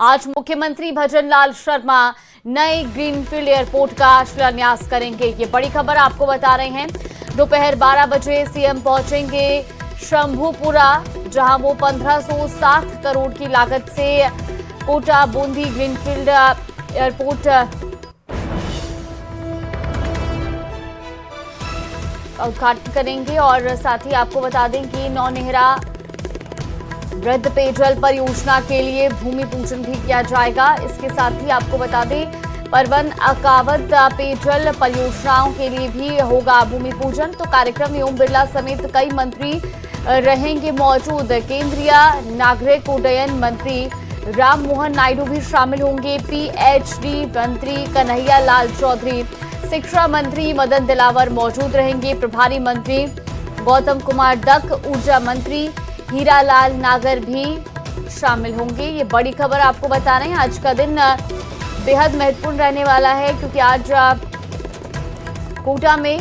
आज मुख्यमंत्री भजनलाल शर्मा नए ग्रीनफील्ड एयरपोर्ट का शिलान्यास करेंगे। ये बड़ी खबर आपको बता रहे हैं। दोपहर 12 बजे सीएम पहुंचेंगे शंभूपुरा, जहां वो 1560 करोड़ की लागत से कोटा बूंदी ग्रीनफील्ड एयरपोर्ट का उद्घाटन करेंगे। और साथ ही आपको बता दें कि नौनेहरा वृद्ध पेयजल परियोजना के लिए भूमि पूजन भी किया जाएगा। इसके साथ ही आपको बता दें परवन अकावत पेयजल परियोजनाओं के लिए भी होगा भूमि पूजन। तो कार्यक्रम में ओम बिरला समेत कई मंत्री रहेंगे मौजूद। केंद्रीय नागरिक उड्डयन मंत्री राम मोहन नायडू भी शामिल होंगे। पीएचडी मंत्री कन्हैया लाल चौधरी, शिक्षा मंत्री मदन दिलावर मौजूद रहेंगे। प्रभारी मंत्री गौतम कुमार दत्त, ऊर्जा मंत्री हीरालाल नागर भी शामिल होंगे। ये बड़ी खबर आपको बता रहे हैं। आज का दिन बेहद महत्वपूर्ण रहने वाला है, क्योंकि आज कोटा में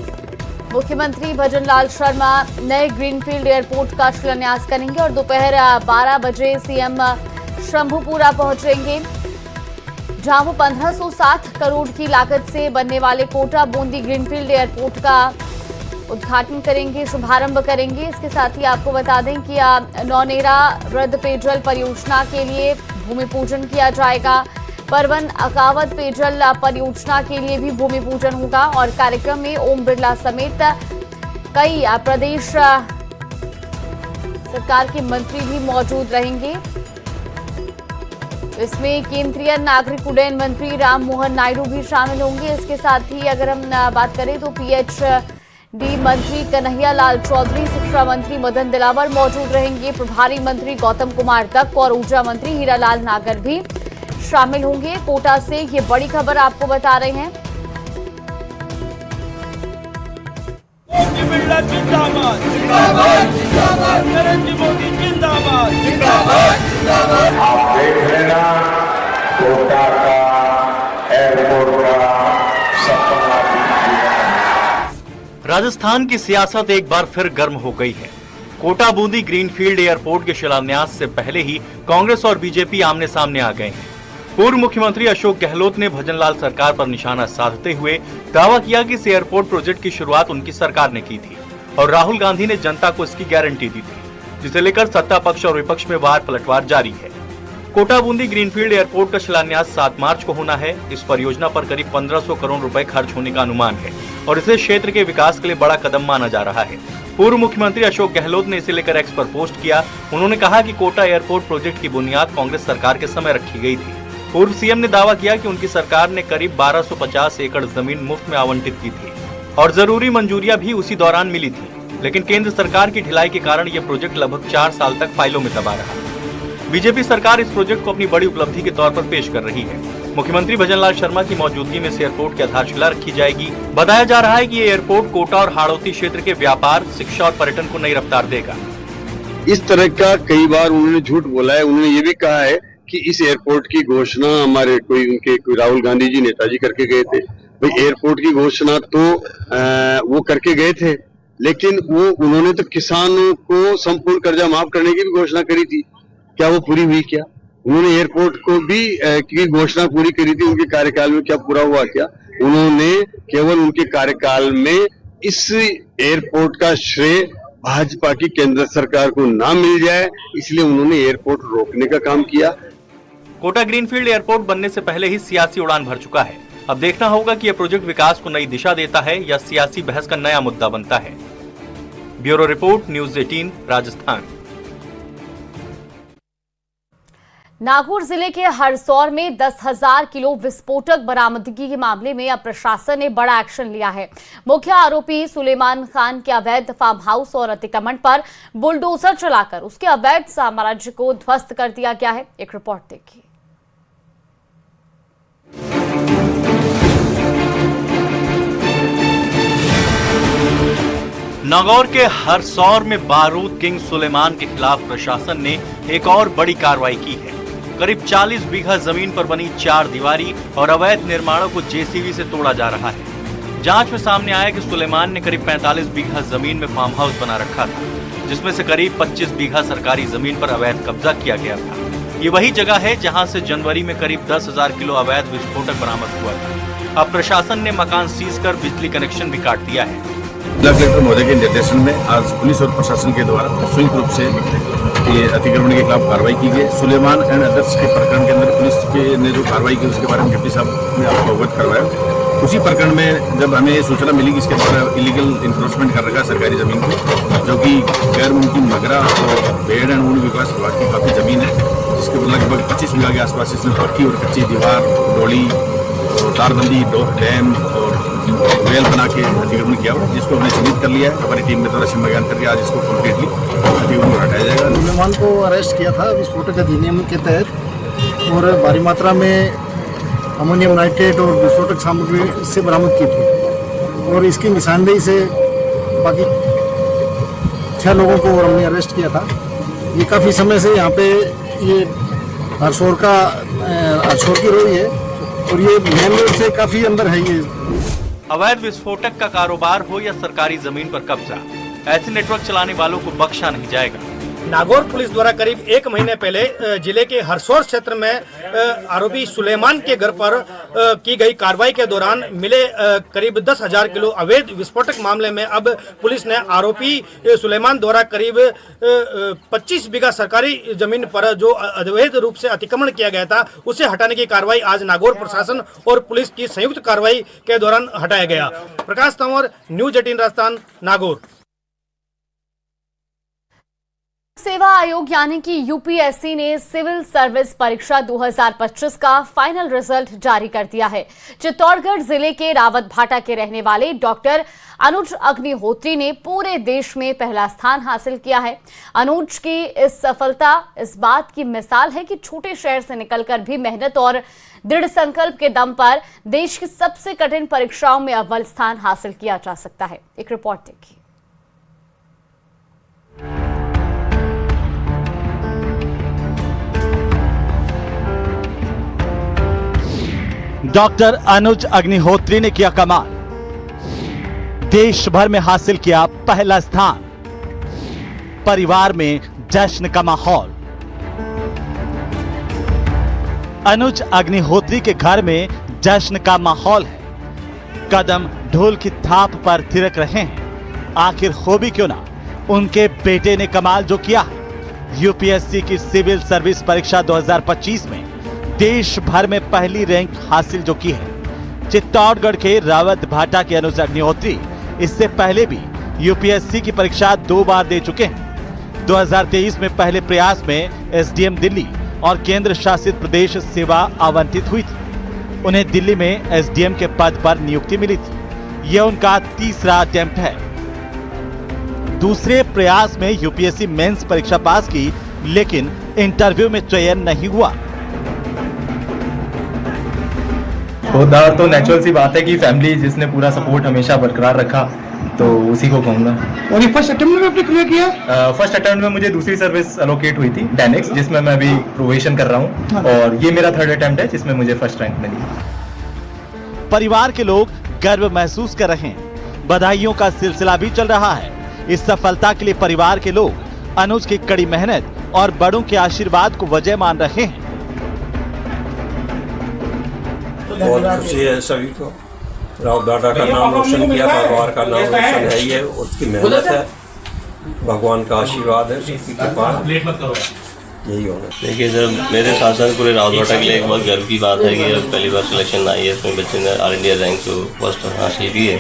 मुख्यमंत्री भजनलाल शर्मा नए ग्रीनफील्ड एयरपोर्ट का शिलान्यास करेंगे और दोपहर 12 बजे सीएम शंभूपुरा पहुंचेंगे, जहां वो 1560 करोड़ की लागत से बनने वाले कोटा बूंदी ग्रीनफील्ड एयरपोर्ट का उद्घाटन करेंगे, शुभारंभ करेंगे। इसके साथ ही आपको बता दें कि नौनेहरा वृद्ध पेयजल परियोजना के लिए भूमि पूजन किया जाएगा। परवन अकावत पेयजल परियोजना के लिए भी भूमि पूजन होगा। और कार्यक्रम में ओम बिरला समेत कई प्रदेश सरकार के मंत्री भी मौजूद रहेंगे। इसमें केंद्रीय नागरिक उड्डयन मंत्री राम मोहन नायडू भी शामिल होंगे। इसके साथ ही अगर हम बात करें तो पीएचडी मंत्री कन्हैया लाल चौधरी, शिक्षा मंत्री मदन दिलावर मौजूद रहेंगे। प्रभारी मंत्री गौतम कुमार दत्त और ऊर्जा मंत्री हीरालाल नागर भी शामिल होंगे। कोटा से ये बड़ी खबर आपको बता रहे हैं। जिंदाबाद जिंदाबाद जिंदाबाद, नरेंद्र मोदी जिंदाबाद जिंदाबाद जिंदाबाद। आप देख लेना कोटा का एयरपोर्ट का सपना। राजस्थान की सियासत एक बार फिर गर्म हो गई है। कोटा बूंदी ग्रीनफील्ड एयरपोर्ट के शिलान्यास से पहले ही कांग्रेस और बीजेपी आमने सामने आ गए हैं। पूर्व मुख्यमंत्री अशोक गहलोत ने भजनलाल सरकार पर निशाना साधते हुए दावा किया कि इस एयरपोर्ट प्रोजेक्ट की शुरुआत उनकी सरकार ने की थी और राहुल गांधी ने जनता को इसकी गारंटी दी थी, जिसे लेकर सत्ता पक्ष और विपक्ष में वार पलटवार जारी है। कोटा बूंदी ग्रीनफील्ड एयरपोर्ट का शिलान्यास 7 मार्च को होना है। इस परियोजना पर करीब 1500 करोड़ रुपए खर्च होने का अनुमान है और इसे क्षेत्र के विकास के लिए बड़ा कदम माना जा रहा है। पूर्व मुख्यमंत्री अशोक गहलोत ने इसे लेकर एक्स पर पोस्ट किया। उन्होंने कहा कि कोटा एयरपोर्ट प्रोजेक्ट की बुनियाद कांग्रेस सरकार के समय रखी गई थी। पूर्व सीएम ने दावा किया कि उनकी सरकार ने करीब 1250 एकड़ जमीन मुफ्त में आवंटित की थी और जरूरी मंजूरियां भी उसी दौरान मिली थी, लेकिन केंद्र सरकार की ढिलाई के कारण यह प्रोजेक्ट लगभग 4 साल तक फाइलों में दबा रहा। बीजेपी सरकार इस प्रोजेक्ट को अपनी बड़ी उपलब्धि के तौर पर पेश कर रही है। मुख्यमंत्री भजनलाल शर्मा की मौजूदगी में इस एयरपोर्ट की आधारशिला रखी जाएगी। बताया जा रहा है कि ये एयरपोर्ट कोटा और हाड़ौती क्षेत्र के व्यापार, शिक्षा और पर्यटन को नई रफ्तार देगा। इस तरह का कई बार उन्होंने झूठ बोला है। उन्होंने ये भी कहा है कि इस एयरपोर्ट की घोषणा हमारे कोई राहुल गांधी जी, नेताजी करके गए थे। भाई एयरपोर्ट की घोषणा तो वो करके गए थे, लेकिन उन्होंने तो किसानों को संपूर्ण कर्जा माफ करने की भी घोषणा करी थी। क्या वो पूरी हुई? क्या उन्होंने एयरपोर्ट को भी की घोषणा पूरी करी थी? उनके कार्यकाल में क्या पूरा हुआ? क्या उन्होंने केवल उनके कार्यकाल में इस एयरपोर्ट का श्रेय भाजपा की केंद्र सरकार को ना मिल जाए, इसलिए उन्होंने एयरपोर्ट रोकने का काम किया। कोटा ग्रीनफील्ड एयरपोर्ट बनने से पहले ही सियासी उड़ान भर चुका है। अब देखना होगा कि यह प्रोजेक्ट विकास को नई दिशा देता है या सियासी बहस का नया मुद्दा बनता है। Bureau report, news 18, Rajasthan. Nagaur जिले के हरसौर में 10,000 किलो विस्फोटक बरामदगी के मामले में अब प्रशासन ने बड़ा एक्शन लिया है। मुख्य आरोपी सुलेमान खान के अवैध फार्म हाउस और अतिक्रमण पर बुलडोजर चलाकर उसके अवैध साम्राज्य को ध्वस्त कर दिया गया है। एक रिपोर्ट देखिए। नागौर के हरसौर में बारूद किंग सुलेमान के खिलाफ प्रशासन ने एक और बड़ी कार्रवाई की है। करीब 40 बीघा जमीन पर बनी 4 दीवारी और अवैध निर्माणों को जेसीबी से तोड़ा जा रहा है। जांच में सामने आया कि सुलेमान ने करीब 45 बीघा जमीन में फार्म हाउस बना रखा था, जिसमें से करीब 25 बीघा सरकारी जमीन पर अवैध कब्जा किया गया था। ये वही जगह है जहां से जनवरी में करीब 10,000 किलो अवैध विस्फोटक बरामद हुआ था। अब प्रशासन ने मकान सीज कर बिजली कनेक्शन भी काट दिया है। जिला कलेक्टर महोदय के निर्देशन में आज पुलिस और प्रशासन के द्वारा संयुक्त रूप से ये अतिक्रमण के खिलाफ कार्रवाई की गई। सुलेमान एंड अदर्स के प्रकरण के अंदर पुलिस के ने जो कार्रवाई की उसके बारे में डिप्टी साहब ने आपको अवगत करवाया। उसी प्रकरण में जब हमें सूचना मिली कि इसके द्वारा इलीगल इंक्रोचमेंट कर रखा है सरकारी जमीन को, जो कि गैर मुमकिन मगरा और पेड़ एंड वन विकास विभाग की काफी जमीन है, जिसके लगभग 25 बीघा के आसपास इसने पक्की और कच्ची दीवार, डोली, तारबंदी, डैम और वेल बना के अतिक्रमण किया हुआ, जिसको हमने चिन्हित कर लिया है। हमारी टीम के द्वारा सिम्बगान करके आज इसको कम्प्लीटली अतिक्रमण हटाया जाएगा। सुलेमान को अरेस्ट किया था विस्फोटक अधिनियम के तहत और भारी मात्रा में अमोनियम नाइट्रेट और विस्फोटक सामग्री से बरामद की थी और इसकी निशानदेही से बाकी 6 लोगों को हमने अरेस्ट किया था। ये काफ़ी समय से यहाँ पे ये हरसोर की रोड है और ये मेन रोड से काफ़ी अंदर है। ये अवैध विस्फोटक का कारोबार हो या सरकारी जमीन पर कब्जा, ऐसे नेटवर्क चलाने वालों को बख्शा नहीं जाएगा। नागौर पुलिस द्वारा करीब 1 महीने पहले जिले के हरसौर क्षेत्र में आरोपी सुलेमान के घर पर की गई कार्रवाई के दौरान मिले करीब 10,000 किलो अवैध विस्फोटक मामले में अब पुलिस ने आरोपी सुलेमान द्वारा करीब 25 बीघा सरकारी जमीन पर जो अवैध रूप से अतिक्रमण किया गया था उसे हटाने की कार्रवाई आज नागौर प्रशासन और पुलिस की संयुक्त कार्रवाई के दौरान हटाया गया। प्रकाश तंवर, न्यूज 18 राजस्थान, नागौर। सेवा आयोग यानी कि यूपीएससी ने सिविल सर्विस परीक्षा 2025 का फाइनल रिजल्ट जारी कर दिया है। चित्तौड़गढ़ जिले के रावतभाटा के रहने वाले डॉक्टर अनुज अग्निहोत्री ने पूरे देश में पहला स्थान हासिल किया है। अनुज की इस सफलता इस बात की मिसाल है कि छोटे शहर से निकलकर भी मेहनत और दृढ़ संकल्प के दम पर देश की सबसे कठिन परीक्षाओं में अव्वल स्थान हासिल किया जा सकता है। एक रिपोर्ट देखिए। डॉक्टर अनुज अग्निहोत्री ने किया कमाल, देश भर में हासिल किया पहला स्थान, परिवार में जश्न का माहौल। अनुज अग्निहोत्री के घर में जश्न का माहौल है, कदम ढोल की थाप पर थिरक रहे हैं। आखिर हो भी क्यों ना, उनके बेटे ने कमाल जो किया है। यूपीएससी की सिविल सर्विस परीक्षा 2025 में देश भर में पहली रैंक हासिल जो की है। चित्तौड़गढ़ के रावतभाटा के अनुज अग्निहोत्री इससे पहले भी यूपीएससी की परीक्षा 2 बार दे चुके हैं। 2023 में पहले प्रयास में एसडीएम दिल्ली और केंद्र शासित प्रदेश सेवा आवंटित हुई थी। उन्हें दिल्ली में एसडीएम के पद पर नियुक्ति मिली थी। यह उनका तीसरा अटेम्प्ट है। दूसरे प्रयास में यूपीएससी मेंस परीक्षा पास की, लेकिन इंटरव्यू में चयन नहीं हुआ। तो नेचुरल सी बात है कि फैमिली जिसने पूरा सपोर्ट हमेशा बरकरार रखा, तो उसी को कहूँगा। और ये फर्स्ट अटेम्प्ट में आपने क्लियर किया? फर्स्ट अटेम्प्ट में मुझे दूसरी सर्विस अलोकेट हुई थी, डेनिक्स, जिसमें मैं अभी प्रोवेशन कर रहा हूँ, और ये मेरा थर्ड अटेम्प्ट है जिसमें मुझे फर्स्ट रैंक मिली। परिवार के लोग गर्व महसूस कर रहे हैं, बधाइयों का सिलसिला भी चल रहा है। इस सफलता के लिए परिवार के लोग अनुज की कड़ी मेहनत और बड़ों के आशीर्वाद को वजह मान रहे हैं। बहुत खुशी है सभी को। रावतभाटा का नाम रोशन किया, परिवार का नाम रोशन है, ये उसकी मेहनत है, भगवान का आशीर्वाद है, सबकी कृपा यही होना। देखिए सर, मेरे साथ साथ पूरे रावतभाटा के लिए एक बहुत गर्व की बात है कि अब पहली बार सिलेक्शन आई है, इसमें बच्चे ने ऑल इंडिया रैंक को फर्स्ट हासिल की है।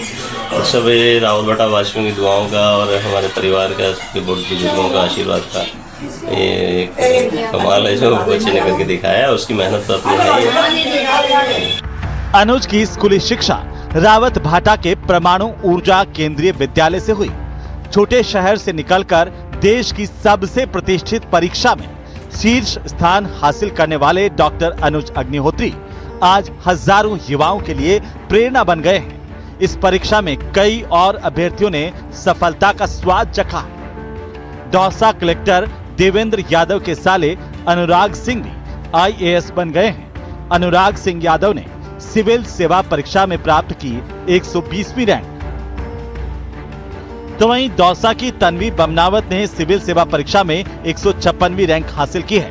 तो सब ये रावतभाटा वासियों की दुआओं का और हमारे परिवार का, सबके बड़े बुजुर्गों का आशीर्वाद का ये एक कमाल है जो बच्चे ने करके दिखाया है। उसकी मेहनत तो अपनी है। अनुज की स्कूली शिक्षा रावतभाटा के परमाणु ऊर्जा केंद्रीय विद्यालय से हुई। छोटे शहर से निकलकर देश की सबसे प्रतिष्ठित परीक्षा में शीर्ष स्थान हासिल करने वाले डॉक्टर अनुज अग्निहोत्री आज हजारों युवाओं के लिए प्रेरणा बन गए हैं। इस परीक्षा में कई और अभ्यर्थियों ने सफलता का स्वाद चखा। दौसा कलेक्टर देवेंद्र यादव के साले अनुराग सिंह भी आईएएस बन गए हैं। अनुराग सिंह यादव ने सिविल सेवा परीक्षा में प्राप्त की 120वीं रैंक। तो वहीं दौसा की तन्वी बमनावत ने सिविल सेवा परीक्षा में 156वीं रैंक हासिल की है।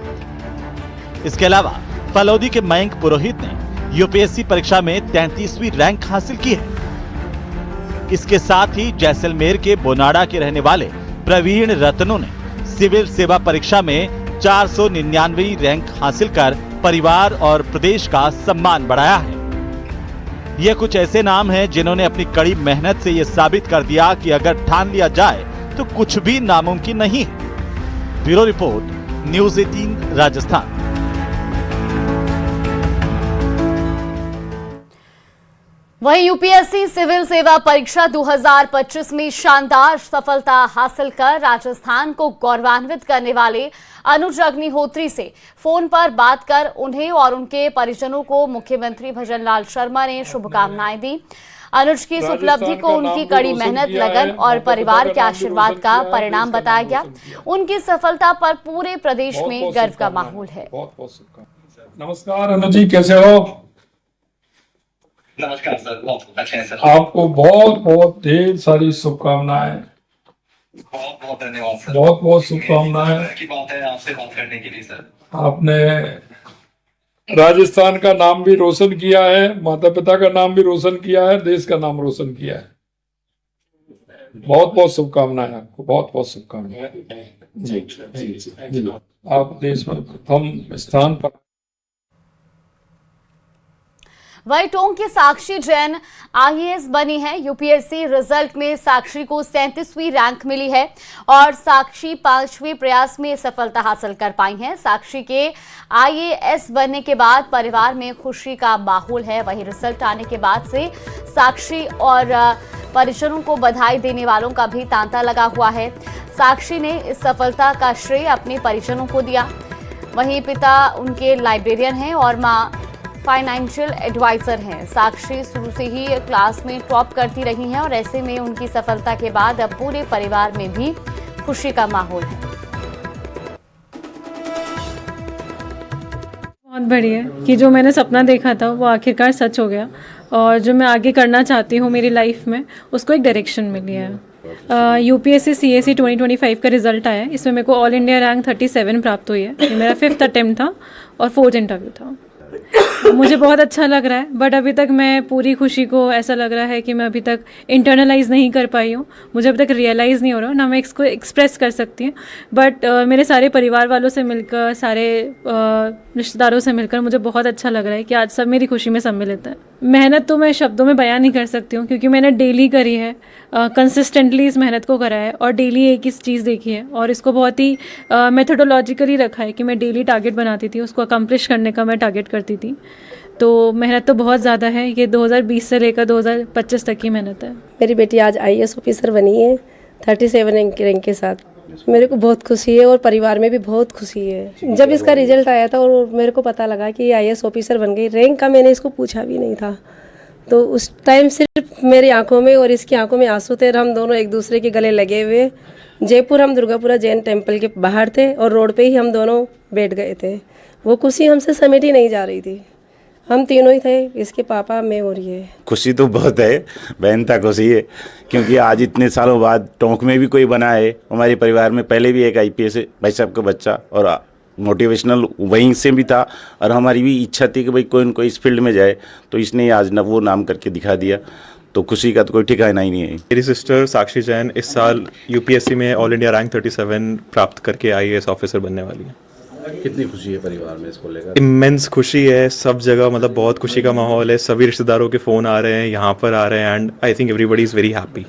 इसके अलावा फलौदी के मयंक पुरोहित ने यूपीएससी परीक्षा में 33वीं रैंक हासिल की है। इसके साथ ही जैसलमेर के बोनाडा के रहने वाले प्रवीण रतनू ने सिविल सेवा परीक्षा में 499वीं रैंक हासिल कर परिवार और प्रदेश का सम्मान बढ़ाया है। ये कुछ ऐसे नाम हैं जिन्होंने अपनी कड़ी मेहनत से ये साबित कर दिया कि अगर ठान लिया जाए तो कुछ भी नामुमकिन नहीं है। Bureau report, news 18 Rajasthan. वहीं यूपीएससी सिविल सेवा परीक्षा 2025 में शानदार सफलता हासिल कर राजस्थान को गौरवान्वित करने वाले अनुज अग्निहोत्री से फोन पर बात कर उन्हें और उनके परिजनों को मुख्यमंत्री भजनलाल शर्मा ने शुभकामनाएं दी। अनुज की इस उपलब्धि को उनकी कड़ी मेहनत, लगन और परिवार के आशीर्वाद का परिणाम बताया गया। उनकी सफलता पर पूरे प्रदेश में गर्व का माहौल है। नमस्कार अनुज जी, कैसे हो? नमस्कार सर, बहुत अच्छे हैं सर। आपको बहुत बहुत ढेर सारी शुभकामनाएं। बहुत बहुत धन्यवाद सर। बहुत बहुत शुभकामनाएं की बात है आपसे बात करने के लिए सर। आपने राजस्थान का नाम भी रोशन किया है, माता पिता का नाम भी रोशन किया है, देश का नाम रोशन किया है। बहुत बहुत शुभकामनाएं आपको, बहुत बहुत शुभकामनाएं। जी जी जी, आप देश में प्रथम स्थान पर। वहीं टोंक की साक्षी जैन आईएएस बनी है। यूपीएससी रिजल्ट में साक्षी को 37वीं रैंक मिली है और साक्षी 5वें प्रयास में सफलता हासिल कर पाई हैं। साक्षी के आईएएस बनने के बाद परिवार में खुशी का माहौल है। वहीं रिजल्ट आने के बाद से साक्षी और परिजनों को बधाई देने वालों का भी तांता लगा हुआ है। साक्षी ने इस सफलता का श्रेय अपने परिजनों को दिया। वहीं पिता उनके लाइब्रेरियन हैं और मां फाइनेंशियल एडवाइजर हैं। साक्षी शुरू से ही क्लास में टॉप करती रही हैं और ऐसे में उनकी सफलता के बाद अब पूरे परिवार में भी खुशी का माहौल है। बहुत बढ़िया कि जो मैंने सपना देखा था वो आखिरकार सच हो गया और जो मैं आगे करना चाहती हूँ मेरी लाइफ में उसको एक डायरेक्शन मिली है। यूपीएससी सीएसई 2025 का रिजल्ट आया है। इसमें मेरे को ऑल इंडिया रैंक 37 प्राप्त हुई है। ये मेरा 5th अटेम्प्ट था और 4th इंटरव्यू था। मुझे बहुत अच्छा लग रहा है, बट अभी तक मैं पूरी खुशी को ऐसा लग रहा है कि मैं अभी तक इंटरनलाइज नहीं कर पाई हूँ। मुझे अभी तक रियलाइज़ नहीं हो रहा ना मैं इसको एक्सप्रेस कर सकती हूँ। बट मेरे सारे परिवार वालों से मिलकर, सारे रिश्तेदारों से मिलकर मुझे बहुत अच्छा लग रहा है कि आज सब मेरी खुशी में सम्मिलित है। मेहनत तो मैं शब्दों में बयान नहीं कर सकती हूँ क्योंकि मैंने डेली करी है, कंसिस्टेंटली इस मेहनत को करा है और डेली एक ही चीज़ देखी है और इसको बहुत ही मेथोडोलॉजिकली रखा है कि मैं डेली टारगेट बनाती थी, उसको अकम्प्लिश करने का मैं टारगेट करती थी। तो मेहनत तो बहुत ज़्यादा है। ये 2020 से लेकर 2025 तक की मेहनत है। मेरी बेटी आज आईएएस ऑफिसर बनी है 37 रैंक के साथ। मेरे को बहुत खुशी है और परिवार में भी बहुत खुशी है। जब इसका रिजल्ट आया था और मेरे को पता लगा कि आईएएस ऑफिसर बन गई, रैंक का मैंने इसको पूछा भी नहीं था। तो उस टाइम सिर्फ मेरी आंखों में और इसकी आंखों में आंसू थे। हम दोनों एक दूसरे के गले लगे हुए जयपुर, हम दुर्गापुरा जैन टेम्पल के बाहर थे और रोड पे ही हम दोनों बैठ गए थे। वो खुशी हमसे समेटी नहीं जा रही थी। हम तीनों ही थे, इसके पापा, मैं और ये। खुशी तो बहुत है, बहन था खुशी है क्योंकि आज इतने सालों बाद टोंक में भी कोई बना है। हमारे परिवार में पहले भी एक आईपीएस भाई साहब का बच्चा और मोटिवेशनल वहीं से भी था और हमारी भी इच्छा थी कि भाई कोई न कोई इस फील्ड में जाए, तो इसने आज न वो नाम करके दिखा दिया। तो खुशी का तो कोई ठिकाना ही नहीं है। मेरी सिस्टर साक्षी जैन इस साल यूपीएससी में ऑल इंडिया रैंक 37 प्राप्त करके आईएएस ऑफिसर बनने वाली है। कितनी खुशी है परिवार में इसको लेकर? इमेंस खुशी है, सब जगह मतलब बहुत खुशी का माहौल है। सभी रिश्तेदारों के फ़ोन आ रहे हैं, यहाँ पर आ रहे हैं and I think everybody is very happy.